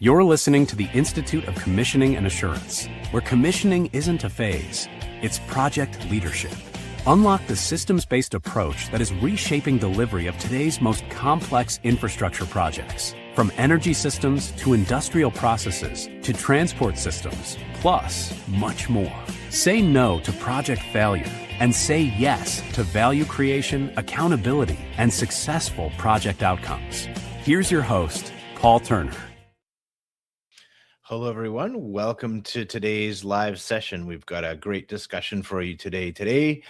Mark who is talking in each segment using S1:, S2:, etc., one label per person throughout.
S1: You're listening to the Institute of Commissioning and Assurance, where commissioning isn't a phase, it's project leadership. Unlock the systems-based approach that is reshaping delivery of today's most complex infrastructure projects. From energy systems to industrial processes to transport systems, plus much more. Say no to project failure and say yes to value creation, accountability, and successful project outcomes. Here's your host, Paul Turner.
S2: Hello, everyone. Welcome to today's live session. We've got a great discussion for you today. Today,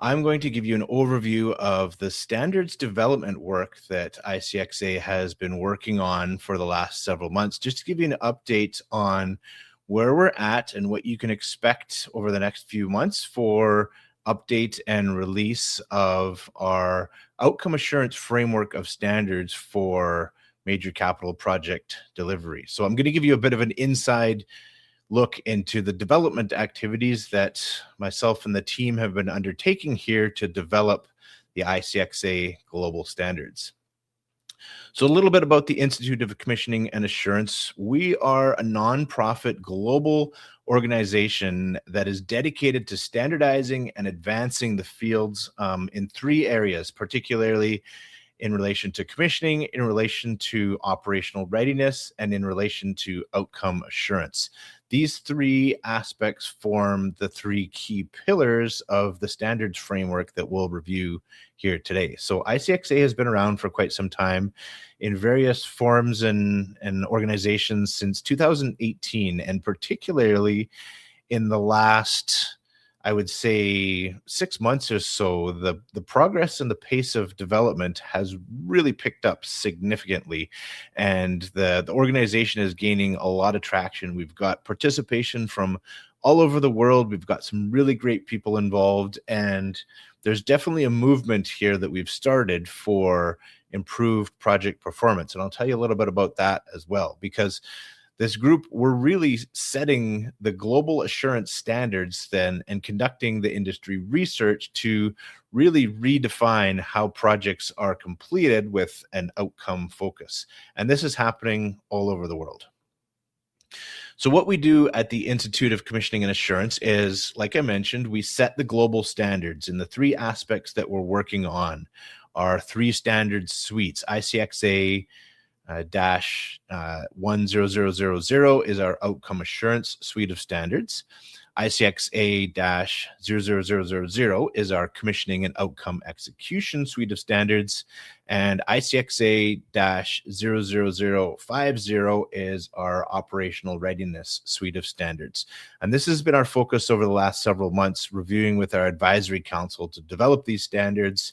S2: I'm going to give you an overview of the standards development work that ICxA has been working on for the last several months, just to give you an update on where we're at and what you can expect over the next few months for update and release of our outcome assurance framework of standards for major capital project delivery. So I'm going to give you a bit of an inside look into the development activities that myself and the team have been undertaking here to develop the ICxA global standards. So a little bit about the Institute of Commissioning and Assurance. We are a nonprofit global organization that is dedicated to standardizing and advancing the fields in three areas, particularly in relation to commissioning, in relation to operational readiness, and in relation to outcome assurance. These three aspects form the three key pillars of the standards framework that we'll review here today. So ICxA has been around for quite some time in various forms and organizations since 2018, and particularly in the last, I would say, 6 months or so, the progress and the pace of development has really picked up significantly, and the organization is gaining a lot of traction. We've got participation from all over the world. We've got some really great people involved, and there's definitely a movement here that we've started for improved project performance. And I'll tell you a little bit about that as well, because this group, we're really setting the global assurance standards then and conducting the industry research to really redefine how projects are completed with an outcome focus. And this is happening all over the world. So what we do at the Institute of Commissioning and Assurance is, like I mentioned, we set the global standards, and the three aspects that we're working on are three standards suites. ICxA dash 10000 is our outcome assurance suite of standards. ICxA dash 00000 is our commissioning and outcome execution suite of standards. And ICxA dash 00050 is our operational readiness suite of standards. And this has been our focus over the last several months, reviewing with our advisory council to develop these standards,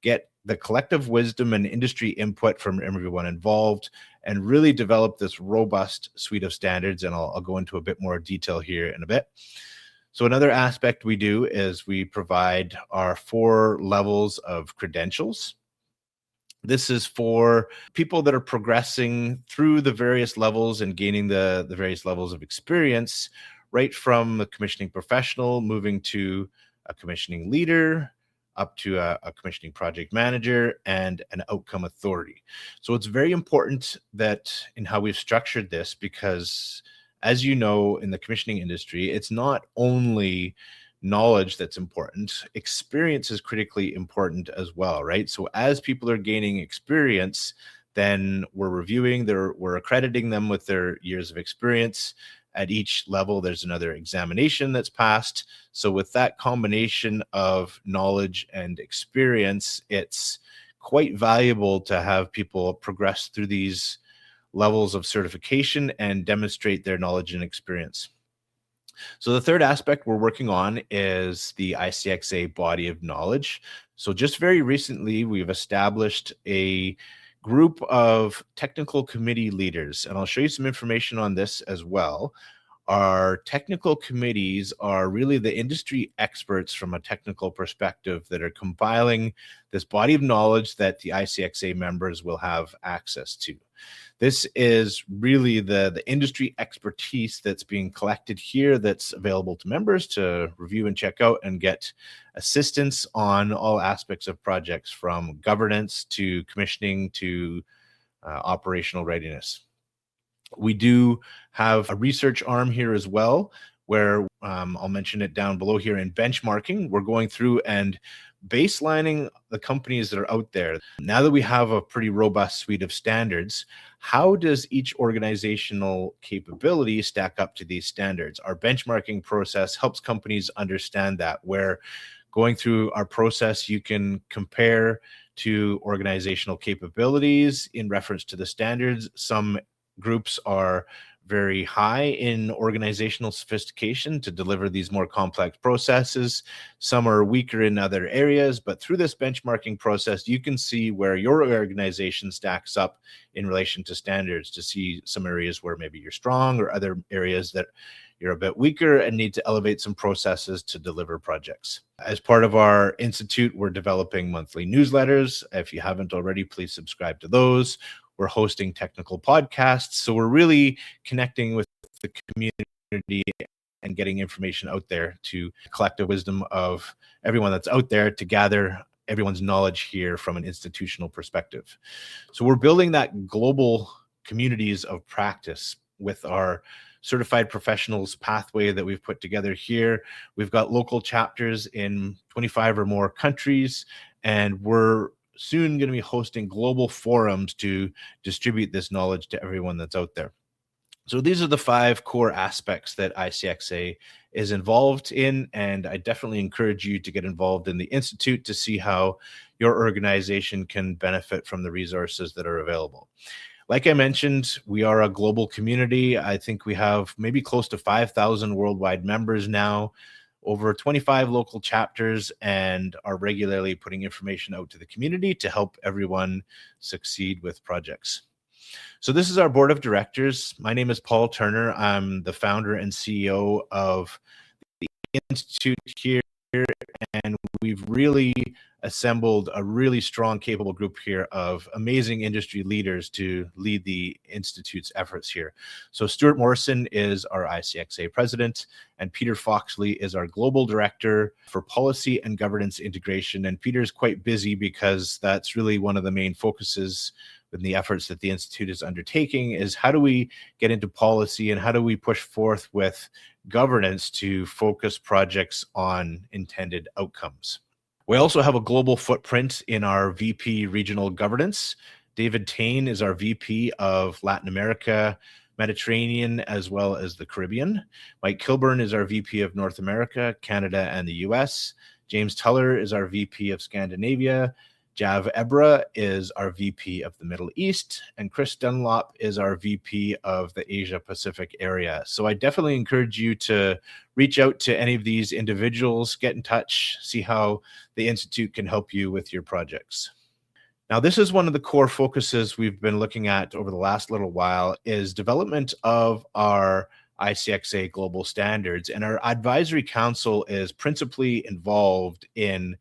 S2: get the collective wisdom and industry input from everyone involved, and really develop this robust suite of standards. And I'll go into a bit more detail here in a bit. So another aspect we do is we provide our 4 levels of credentials. This is for people that are progressing through the various levels and gaining the various levels of experience, right from a commissioning professional moving to a commissioning leader, up to a commissioning project manager and an outcome authority. So it's very important that in how we've structured this, because as you know, in the commissioning industry, it's not only knowledge that's important, experience is critically important as well, right? So as people are gaining experience, then we're reviewing we're accrediting them with their years of experience. At each level, there's another examination that's passed. So with that combination of knowledge and experience, it's quite valuable to have people progress through these levels of certification and demonstrate their knowledge and experience. So the third aspect we're working on is the ICxA body of knowledge. So just very recently, we've established a group of technical committee leaders, and I'll show you some information on this as well. Our technical committees are really the industry experts from a technical perspective that are compiling this body of knowledge that the ICxA members will have access to. This is really the industry expertise that's being collected here that's available to members to review and check out and get assistance on all aspects of projects, from governance to commissioning to operational readiness. We do have a research arm here as well, where I'll mention it down below here in benchmarking. We're going through and baselining the companies that are out there. Now that we have a pretty robust suite of standards, how does each organizational capability stack up to these standards? Our benchmarking process helps companies understand that, where going through our process, you can compare to organizational capabilities in reference to the standards. Some groups are very high in organizational sophistication to deliver these more complex processes. Some are weaker in other areas, but through this benchmarking process, you can see where your organization stacks up in relation to standards, to see some areas where maybe you're strong or other areas that you're a bit weaker and need to elevate some processes to deliver projects. As part of our institute, we're developing monthly newsletters. If you haven't already, please subscribe to those. We're hosting technical podcasts. So we're really connecting with the community and getting information out there to collective wisdom of everyone that's out there to gather everyone's knowledge here from an institutional perspective. So we're building that global communities of practice with our certified professionals pathway that we've put together here. We've got local chapters in 25 or more countries, and we're soon going to be hosting global forums to distribute this knowledge to everyone that's out there. So these are the 5 core aspects that ICxA is involved in, and I definitely encourage you to get involved in the Institute to see how your organization can benefit from the resources that are available. Like I mentioned, we are a global community. I think we have maybe close to 5,000 worldwide members now, over 25 local chapters, and are regularly putting information out to the community to help everyone succeed with projects. So this is our board of directors. My name is Paul Turner. I'm the founder and CEO of the Institute here, and we've really assembled a really strong, capable group here of amazing industry leaders to lead the Institute's efforts here. So Stuart Morrison is our ICxA president, and Peter Foxley is our global director for policy and governance integration. And Peter's quite busy because that's really one of the main focuses in the efforts that the Institute is undertaking, is how do we get into policy and how do we push forth with governance to focus projects on intended outcomes. We also have a global footprint in our VP regional governance. David Tain is our VP of Latin America, Mediterranean, as well as the Caribbean. Mike Kilburn is our VP of North America, Canada, and the US. James Tuller is our VP of Scandinavia. Jav Ebra is our VP of the Middle East, and Chris Dunlop is our VP of the Asia Pacific area. So I definitely encourage you to reach out to any of these individuals, get in touch, see how the Institute can help you with your projects. Now, this is one of the core focuses we've been looking at over the last little while, is development of our ICxA global standards. And our advisory council is principally involved in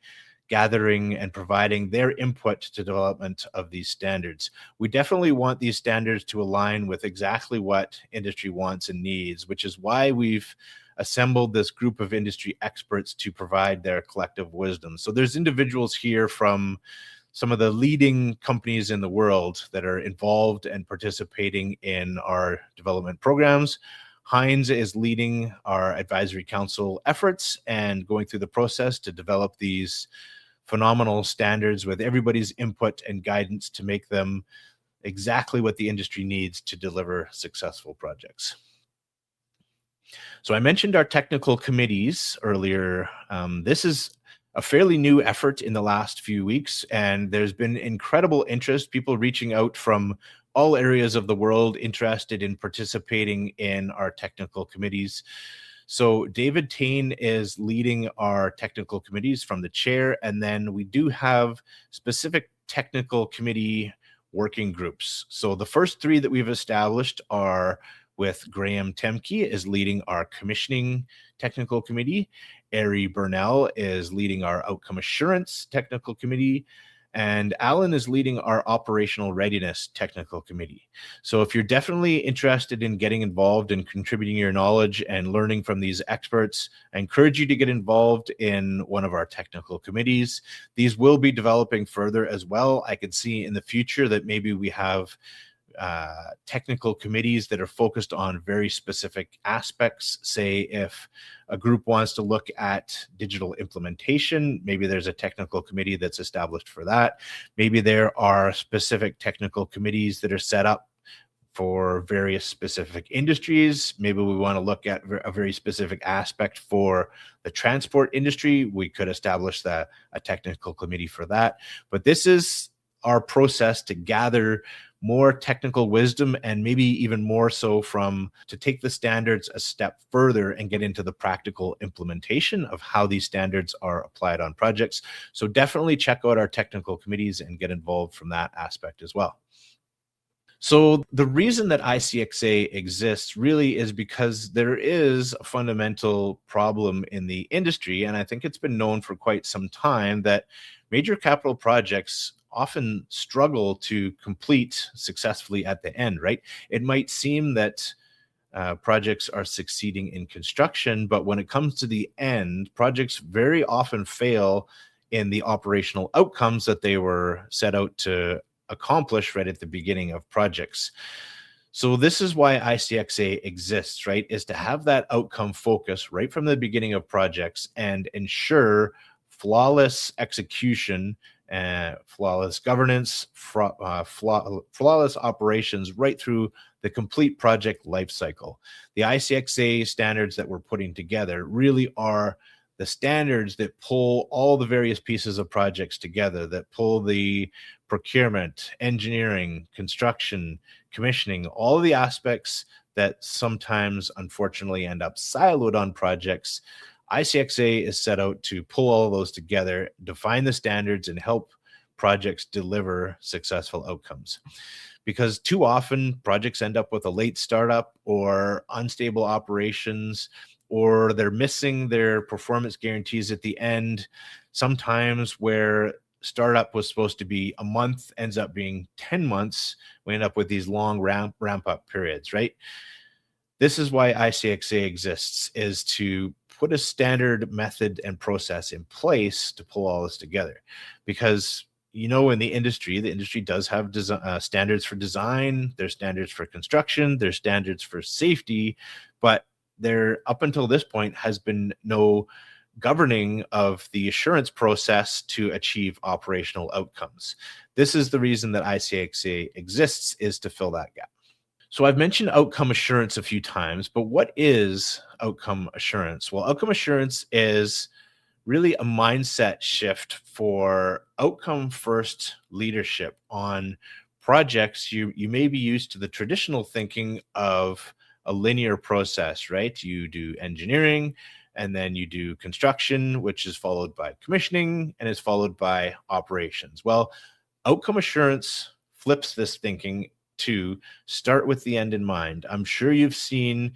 S2: gathering and providing their input to development of these standards. We definitely want these standards to align with exactly what industry wants and needs, which is why we've assembled this group of industry experts to provide their collective wisdom. So there's individuals here from some of the leading companies in the world that are involved and participating in our development programs. Heinz is leading our advisory council efforts and going through the process to develop these phenomenal standards with everybody's input and guidance to make them exactly what the industry needs to deliver successful projects. So I mentioned our technical committees earlier. This is a fairly new effort in the last few weeks, and there's been incredible interest, people reaching out from all areas of the world interested in participating in our technical committees. So David Tain is leading our technical committees from the chair, and then we do have specific technical committee working groups. So the first 3 that we've established are with Graham Temke is leading our commissioning technical committee. Ari Burnell is leading our outcome assurance technical committee. And Alan is leading our operational readiness technical committee. So if you're definitely interested in getting involved and contributing your knowledge and learning from these experts, I encourage you to get involved in one of our technical committees. These will be developing further as well. I could see in the future that maybe we have technical committees that are focused on very specific aspects. Say if a group wants to look at digital implementation, maybe there's a technical committee that's established for that. Maybe there are specific technical committees that are set up for various specific industries. Maybe we want to look at a very specific aspect for the transport industry. We could establish a technical committee for that. But this is our process to gather more technical wisdom, and maybe even more so to take the standards a step further and get into the practical implementation of how these standards are applied on projects. So definitely check out our technical committees and get involved from that aspect as well. So the reason that ICxA exists really is because there is a fundamental problem in the industry, and I think it's been known for quite some time that major capital projects often struggle to complete successfully at the end, right? It might seem that projects are succeeding in construction, but when it comes to the end, projects very often fail in the operational outcomes that they were set out to accomplish right at the beginning of projects. So this is why ICxA exists, right? Is to have that outcome focus right from the beginning of projects and ensure flawless execution, flawless governance, flawless operations right through the complete project lifecycle. The ICxA standards that we're putting together really are the standards that pull all the various pieces of projects together, that pull the procurement, engineering, construction, commissioning, all of the aspects that sometimes unfortunately end up siloed on projects. ICxA is set out to pull all of those together, define the standards, and help projects deliver successful outcomes. Because too often projects end up with a late startup or unstable operations, or they're missing their performance guarantees at the end. Sometimes where startup was supposed to be a month ends up being 10 months. We end up with these long ramp up periods, right? This is why ICxA exists, is to put a standard method and process in place to pull all this together. Because in the industry does have standards for design, there's standards for construction, there's standards for safety, but there, up until this point, has been no governing of the assurance process to achieve operational outcomes. This is the reason that ICxA exists, is to fill that gap. So I've mentioned outcome assurance a few times, but what is outcome assurance? Well, outcome assurance is really a mindset shift for outcome first leadership on projects. You may be used to the traditional thinking of a linear process, right? You do engineering, and then you do construction, which is followed by commissioning, and is followed by operations. Well, outcome assurance flips this thinking to start with the end in mind. I'm sure you've seen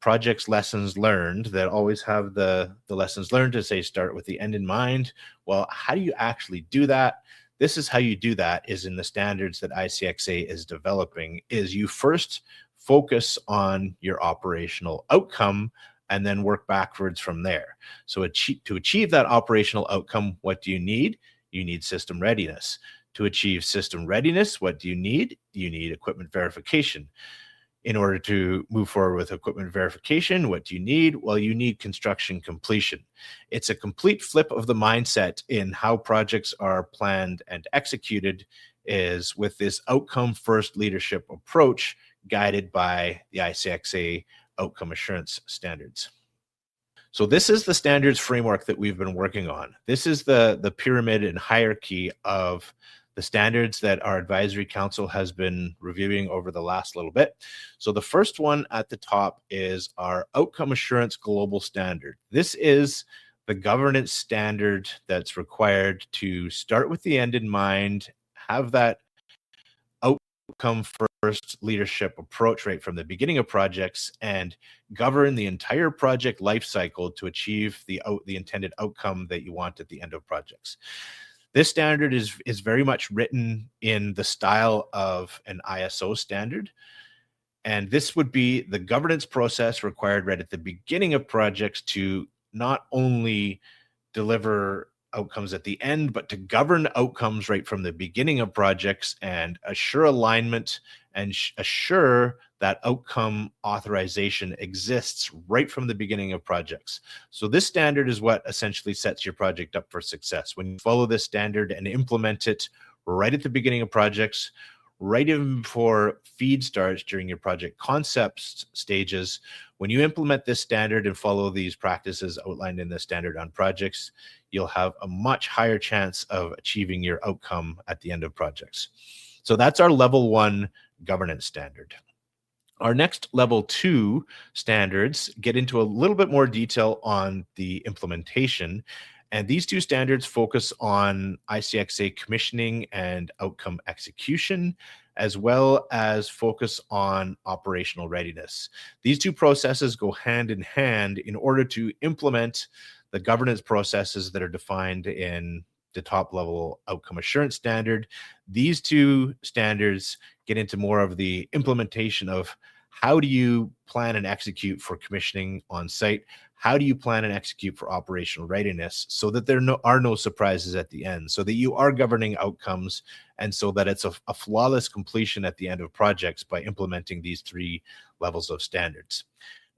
S2: projects lessons learned that always have the lessons learned to say start with the end in mind. Well, how do you actually do that? This is how you do that, is in the standards that ICxA is developing, is you first focus on your operational outcome and then work backwards from there. So to achieve that operational outcome, what do you need? You need system readiness. To achieve system readiness, what do you need? You need equipment verification. In order to move forward with equipment verification, what do you need? Well, you need construction completion. It's a complete flip of the mindset in how projects are planned and executed, is with this outcome first leadership approach guided by the ICxA outcome assurance standards. So this is the standards framework that we've been working on. This is the pyramid and hierarchy of the standards that our advisory council has been reviewing over the last little bit. So the first one at the top is our outcome assurance global standard. This is the governance standard that's required to start with the end in mind, have that outcome first leadership approach right from the beginning of projects, and govern the entire project life cycle to achieve the intended outcome that you want at the end of projects. This standard is very much written in the style of an ISO standard. And this would be the governance process required right at the beginning of projects to not only deliver outcomes at the end, but to govern outcomes right from the beginning of projects and assure alignment and assure that outcome authorization exists right from the beginning of projects. So this standard is what essentially sets your project up for success. When you follow this standard and implement it right at the beginning of projects, right even before feed starts during your project concept stages, when you implement this standard and follow these practices outlined in the standard on projects, you'll have a much higher chance of achieving your outcome at the end of projects. So that's our level 1 governance standard. Our next level 2 standards get into a little bit more detail on the implementation. And these 2 standards focus on ICxA commissioning and outcome execution, as well as focus on operational readiness. These 2 processes go hand in hand in order to implement the governance processes that are defined in the top level outcome assurance standard. These 2 standards get into more of the implementation of how do you plan and execute for commissioning on site? How do you plan and execute for operational readiness so that there are no surprises at the end, so that you are governing outcomes, and so that it's a flawless completion at the end of projects by implementing these 3 levels of standards.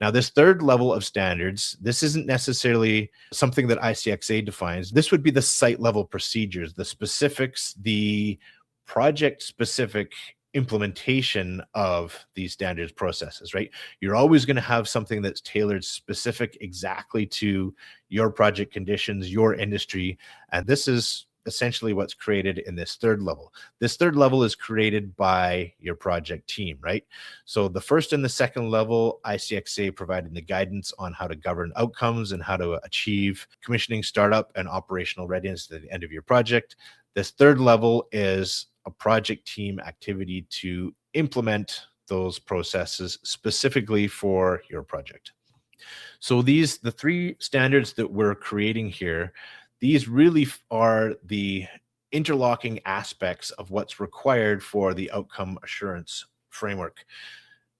S2: Now, this 3rd level of standards, this isn't necessarily something that ICxA defines. This would be the site level procedures, the specifics, the project specific implementation of these standards processes, right? You're always going to have something that's tailored specific exactly to your project conditions, your industry. And this is essentially what's created in this 3rd level. This 3rd level is created by your project team, right? So the 1st and the 2nd level, ICxA provided the guidance on how to govern outcomes and how to achieve commissioning, startup, and operational readiness at the end of your project. This 3rd level is a project team activity to implement those processes specifically for your project. So the 3 standards that we're creating here, these really are the interlocking aspects of what's required for the outcome assurance framework.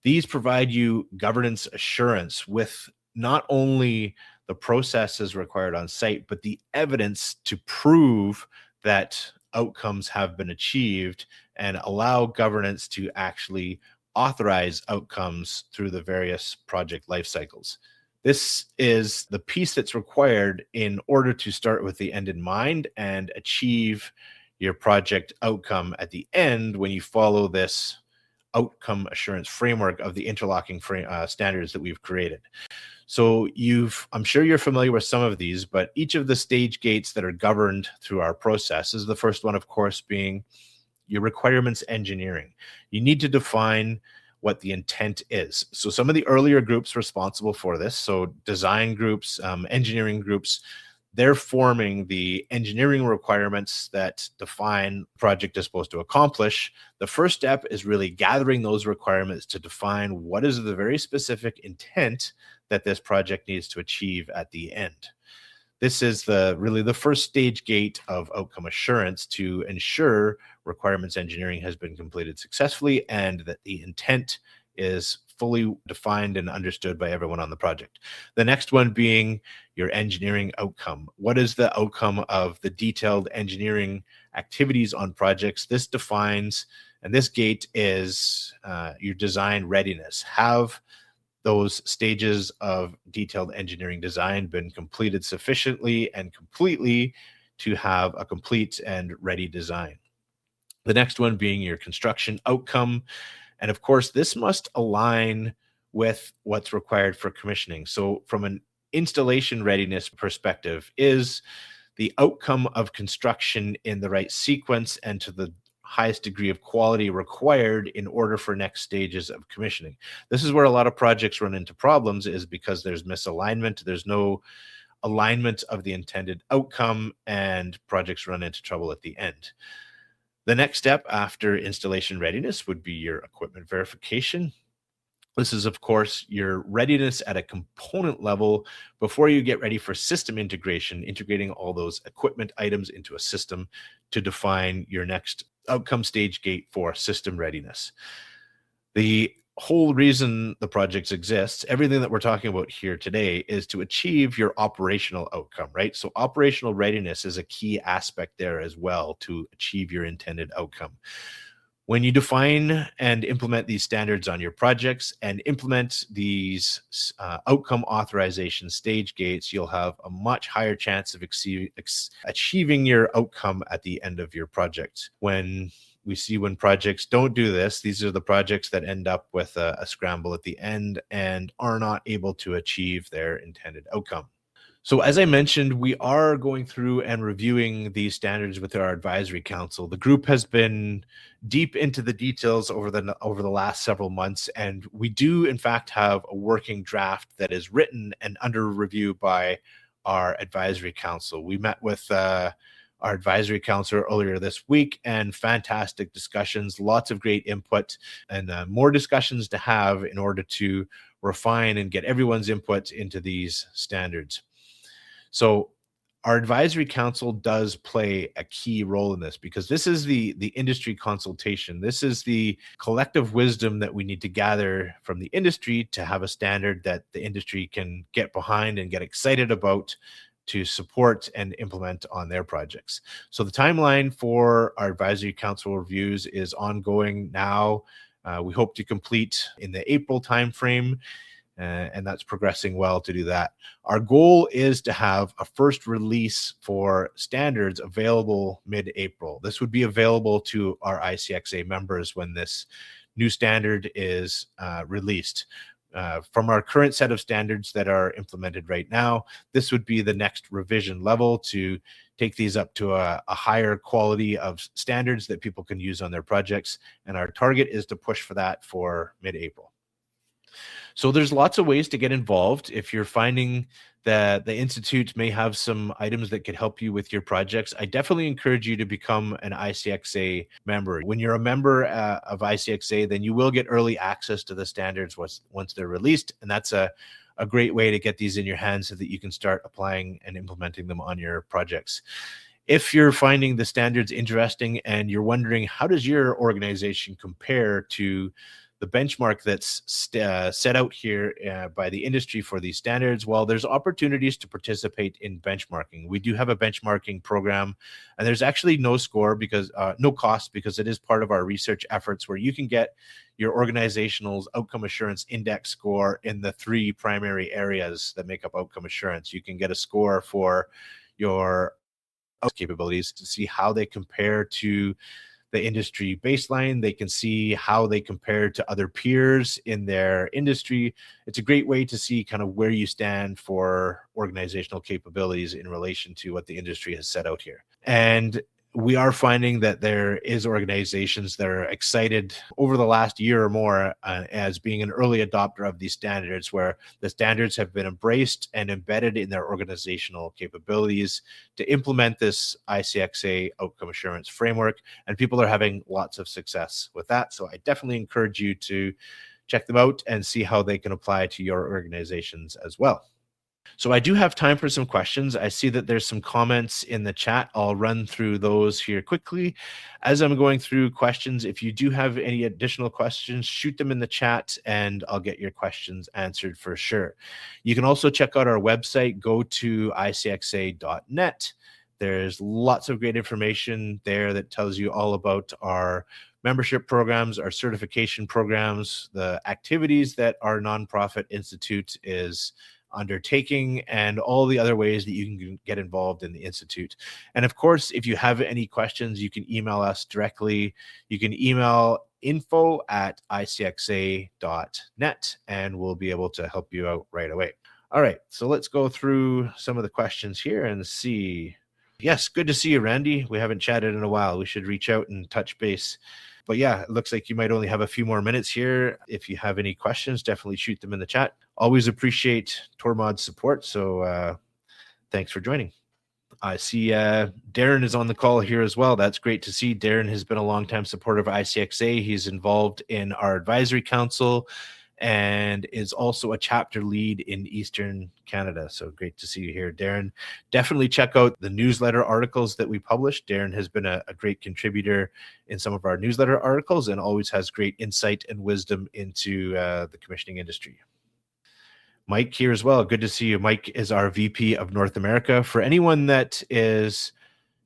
S2: These provide you governance assurance with not only the processes required on site, but the evidence to prove that outcomes have been achieved and allow governance to actually authorize outcomes through the various project life cycles. This is the piece that's required in order to start with the end in mind and achieve your project outcome at the end when you follow this outcome assurance framework of the interlocking standards that we've created. So I'm sure you're familiar with some of these, but each of the stage gates that are governed through our process is the first one, of course, being your requirements engineering. You need to define what the intent is. So some of the earlier groups responsible for this, so design groups, engineering groups, they're forming the engineering requirements that define the project is supposed to accomplish. The first step is really gathering those requirements to define what is the very specific intent that this project needs to achieve at the end. This is really the first stage gate of outcome assurance to ensure requirements engineering has been completed successfully and that the intent is fully defined and understood by everyone on the project. The next one being your engineering outcome. What is the outcome of the detailed engineering activities on projects? This defines, and this gate is your design readiness. Have those stages of detailed engineering design been completed sufficiently and completely to have a complete and ready design? The next one being your construction outcome. And of course, this must align with what's required for commissioning. So from an installation readiness perspective, is the outcome of construction in the right sequence and to the highest degree of quality required in order for next stages of commissioning? This is where a lot of projects run into problems, is because there's misalignment. There's no alignment of the intended outcome, and projects run into trouble at the end. The next step after installation readiness would be your equipment verification. This is, of course, your readiness at a component level before you get ready for system integration, integrating all those equipment items into a system to define your next outcome stage gate for system readiness. The whole reason the projects exist, everything that we're talking about here today, is to achieve your operational outcome, right? So operational readiness is a key aspect there as well to achieve your intended outcome. When you define and implement these standards on your projects and implement these outcome authorization stage gates, you'll have a much higher chance of achieving your outcome at the end of your project. When projects don't do this, these are the projects that end up with a scramble at the end and are not able to achieve their intended outcome. So as I mentioned, we are going through and reviewing these standards with our advisory council. The group has been deep into the details over the last several months, and we do in fact have a working draft that is written and under review by our advisory council. We met with our advisory council earlier this week, and fantastic discussions, lots of great input, and more discussions to have in order to refine and get everyone's input into these standards. So our advisory council does play a key role in this, because this is the industry consultation. This is the collective wisdom that we need to gather from the industry to have a standard that the industry can get behind and get excited about to support and implement on their projects. So the timeline for our advisory council reviews is ongoing now. We hope to complete in the April timeframe. And that's progressing well to do that. Our goal is to have a first release for standards available mid-April. This would be available to our ICxA members when this new standard is released. From our current set of standards that are implemented right now, this would be the next revision level to take these up to a higher quality of standards that people can use on their projects. And our target is to push for that for mid-April. So there's lots of ways to get involved. If you're finding that the Institute may have some items that could help you with your projects, I definitely encourage you to become an ICxA member. When you're a member of ICxA, then you will get early access to the standards once they're released. And that's a great way to get these in your hands so that you can start applying and implementing them on your projects. If you're finding the standards interesting and you're wondering, how does your organization compare to the benchmark that's set out here by the industry for these standards? Well, there's opportunities to participate in benchmarking. We do have a benchmarking program, and there's actually no cost, because it is part of our research efforts, where you can get your organizational's outcome assurance index score in the 3 primary areas that make up outcome assurance. You can get a score for your capabilities to see how they compare to the industry baseline. They can see how they compare to other peers in their industry. It's a great way to see kind of where you stand for organizational capabilities in relation to what the industry has set out here. And we are finding that there is organizations that are excited over the last year or more as being an early adopter of these standards, where the standards have been embraced and embedded in their organizational capabilities to implement this ICxA outcome assurance framework. And people are having lots of success with that. So I definitely encourage you to check them out and see how they can apply to your organizations as well. So I do have time for some questions. I see that there's some comments in the chat. I'll run through those here quickly. As I'm going through questions, if you do have any additional questions, shoot them in the chat and I'll get your questions answered for sure. You can also check out our website. Go to ICxA.net. There's lots of great information there that tells you all about our membership programs, our certification programs, the activities that our nonprofit institute is undertaking, and all the other ways that you can get involved in the Institute. And of course, if you have any questions, you can email us directly. You can email info@icxa.net and we'll be able to help you out right away. All right, so let's go through some of the questions here and see. Yes, good to see you, Randy. We haven't chatted in a while. We should reach out and touch base. But yeah, it looks like you might only have a few more minutes here. If you have any questions, definitely shoot them in the chat. Always appreciate Tormod's support. So thanks for joining. I see Darren is on the call here as well. That's great to see. Darren has been a longtime supporter of ICxA. He's involved in our advisory council and is also a chapter lead in Eastern Canada. So great to see you here, Darren. Definitely check out the newsletter articles that we publish. Darren has been a great contributor in some of our newsletter articles and always has great insight and wisdom into the commissioning industry. Mike here as well. Good to see you. Mike is our VP of North America. For anyone that is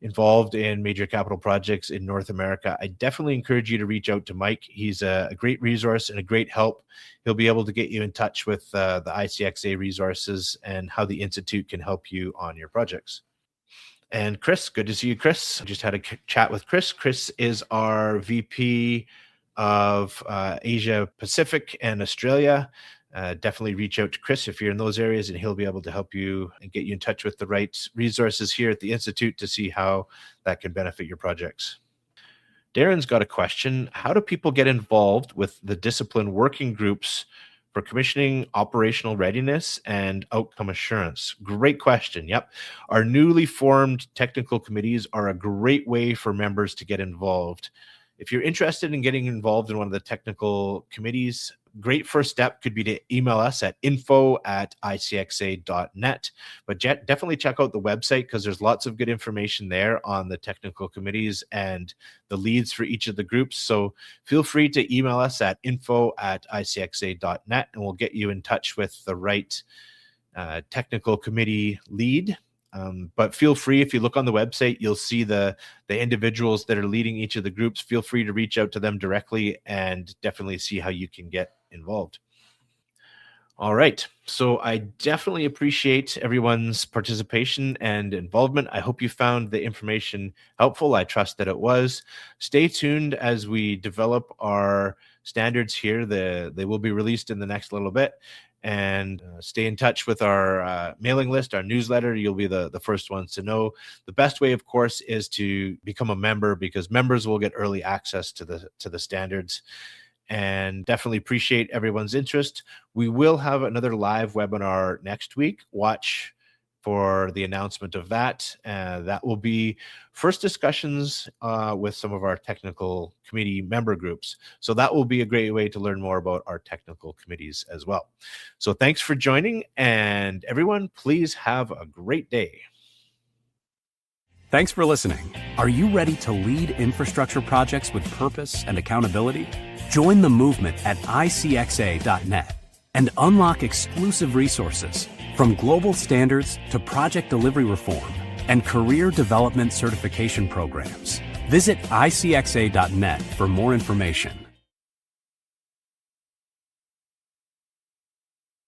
S2: involved in major capital projects in North America, I definitely encourage you to reach out to Mike. He's a great resource and a great help. He'll be able to get you in touch with the ICxA resources and how the Institute can help you on your projects. And Chris, good to see you, Chris. I just had a chat with Chris. Chris is our VP of Asia Pacific and Australia. Definitely reach out to Chris if you're in those areas, and he'll be able to help you and get you in touch with the right resources here at the Institute to see how that can benefit your projects. Darren's got a question. How do people get involved with the discipline working groups for commissioning, operational readiness, and outcome assurance? Great question. Yep. Our newly formed technical committees are a great way for members to get involved. If you're interested in getting involved in one of the technical committees, great first step could be to email us at info@icxa.net. But definitely check out the website, because there's lots of good information there on the technical committees and the leads for each of the groups. So feel free to email us at info@icxa.net, and we'll get you in touch with the right technical committee lead. But feel free, if you look on the website, you'll see the individuals that are leading each of the groups. Feel free to reach out to them directly and definitely see how you can get involved. All right. So I definitely appreciate everyone's participation and involvement. I hope you found the information helpful. I trust that it was. Stay tuned as we develop our standards here. They will be released in the next little bit. And stay in touch with our mailing list, our newsletter. You'll be the first ones to know. The best way, of course, is to become a member, because members will get early access to the standards. And definitely appreciate everyone's interest. We will have another live webinar next week. Watch for the announcement of that. That will be first discussions with some of our technical committee member groups. So that will be a great way to learn more about our technical committees as well. So thanks for joining, and everyone, please have a great day.
S1: Thanks for listening. Are you ready to lead infrastructure projects with purpose and accountability? Join the movement at ICxA.net and unlock exclusive resources, from global standards to project delivery reform and career development certification programs. Visit ICxA.net for more information.